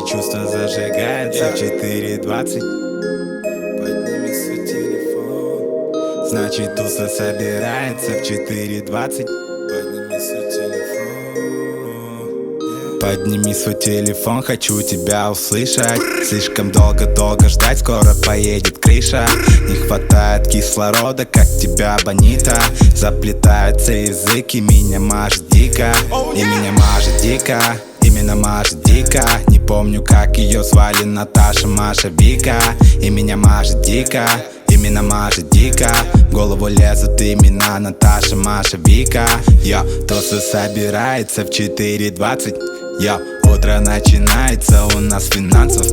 чувства зажигаются в 4:20. Подними свой телефон. Значит, туса собирается в 4:20. Подними свой телефон. Подними свой телефон, хочу тебя услышать. Слишком долго ждать, скоро поедет крыша. Не хватает кислорода, как тебя, Бонита. Заплетаются языки, меня мажет дико. И меня мажет дико. Именно мажет дико. Не помню, как ее звали, Наташа, Маша, Вика. И меня мажет дико. Именно мажет дико. В голову лезут имена Наташа, Маша, Вика. Йо, туса собирается в 4:20. Йо, утро начинается, у нас финансов.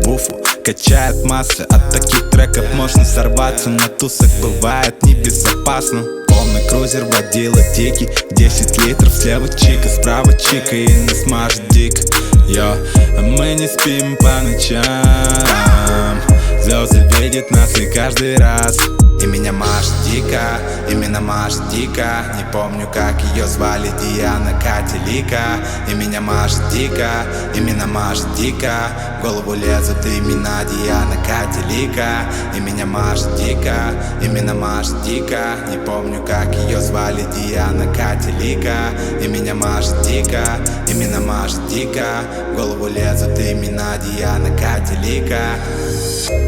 Буфу качает массы. От таких треков можно сорваться. На тусах бывает небезопасно. Полный крузер, водила дикий. 10 литров, слева чика, справа чика. И нас мажет дико. Йо, мы не спим по ночам. Звезды видят нас и каждый раз. И меня мажет дико, именно мажет дико. Не помню, как ее звали, Диана, Катя, Лика. И меня мажет дико, именно мажет дико. В голову лезут имена Диана, Катя, Лика. И меня мажет дико, именно мажет дико. Не помню, как ее звали, Диана, Катя, Лика. И меня мажет дико, именно мажет дико. В голову лезут имена Диана, Катя, Лика.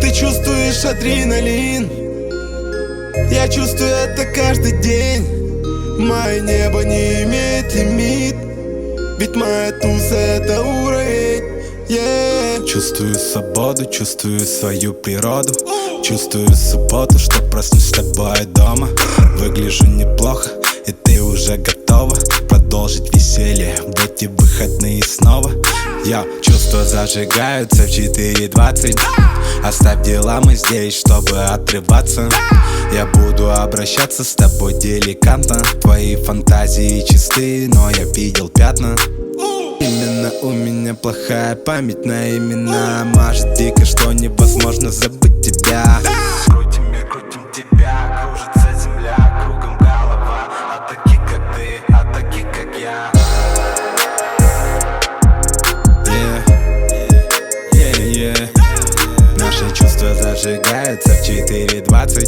Ты чувствуешь адреналин? Я чувствую это каждый день. Мое небо не имеет лимит, ведь моя туса — это уровень. Чувствую свободу, чувствую свою природу. Чувствую субботу, что проснусь с тобой дома. Выгляжу неплохо, и ты уже готова продолжить веселье в эти выходные снова. Йо, чувства зажигаются в 4:20. Оставь дела, мы здесь, чтобы отрываться. Я буду обращаться с тобой деликатно. Твои фантазии чисты, но я видел пятна. Именно у меня плохая память на имена. Мажет дико, что невозможно забыть тебя. Крутим и крутим тебя, кружится земля, кругом голова. А таких, как ты, а таких, как я. Наши чувства зажигаются в 4:20.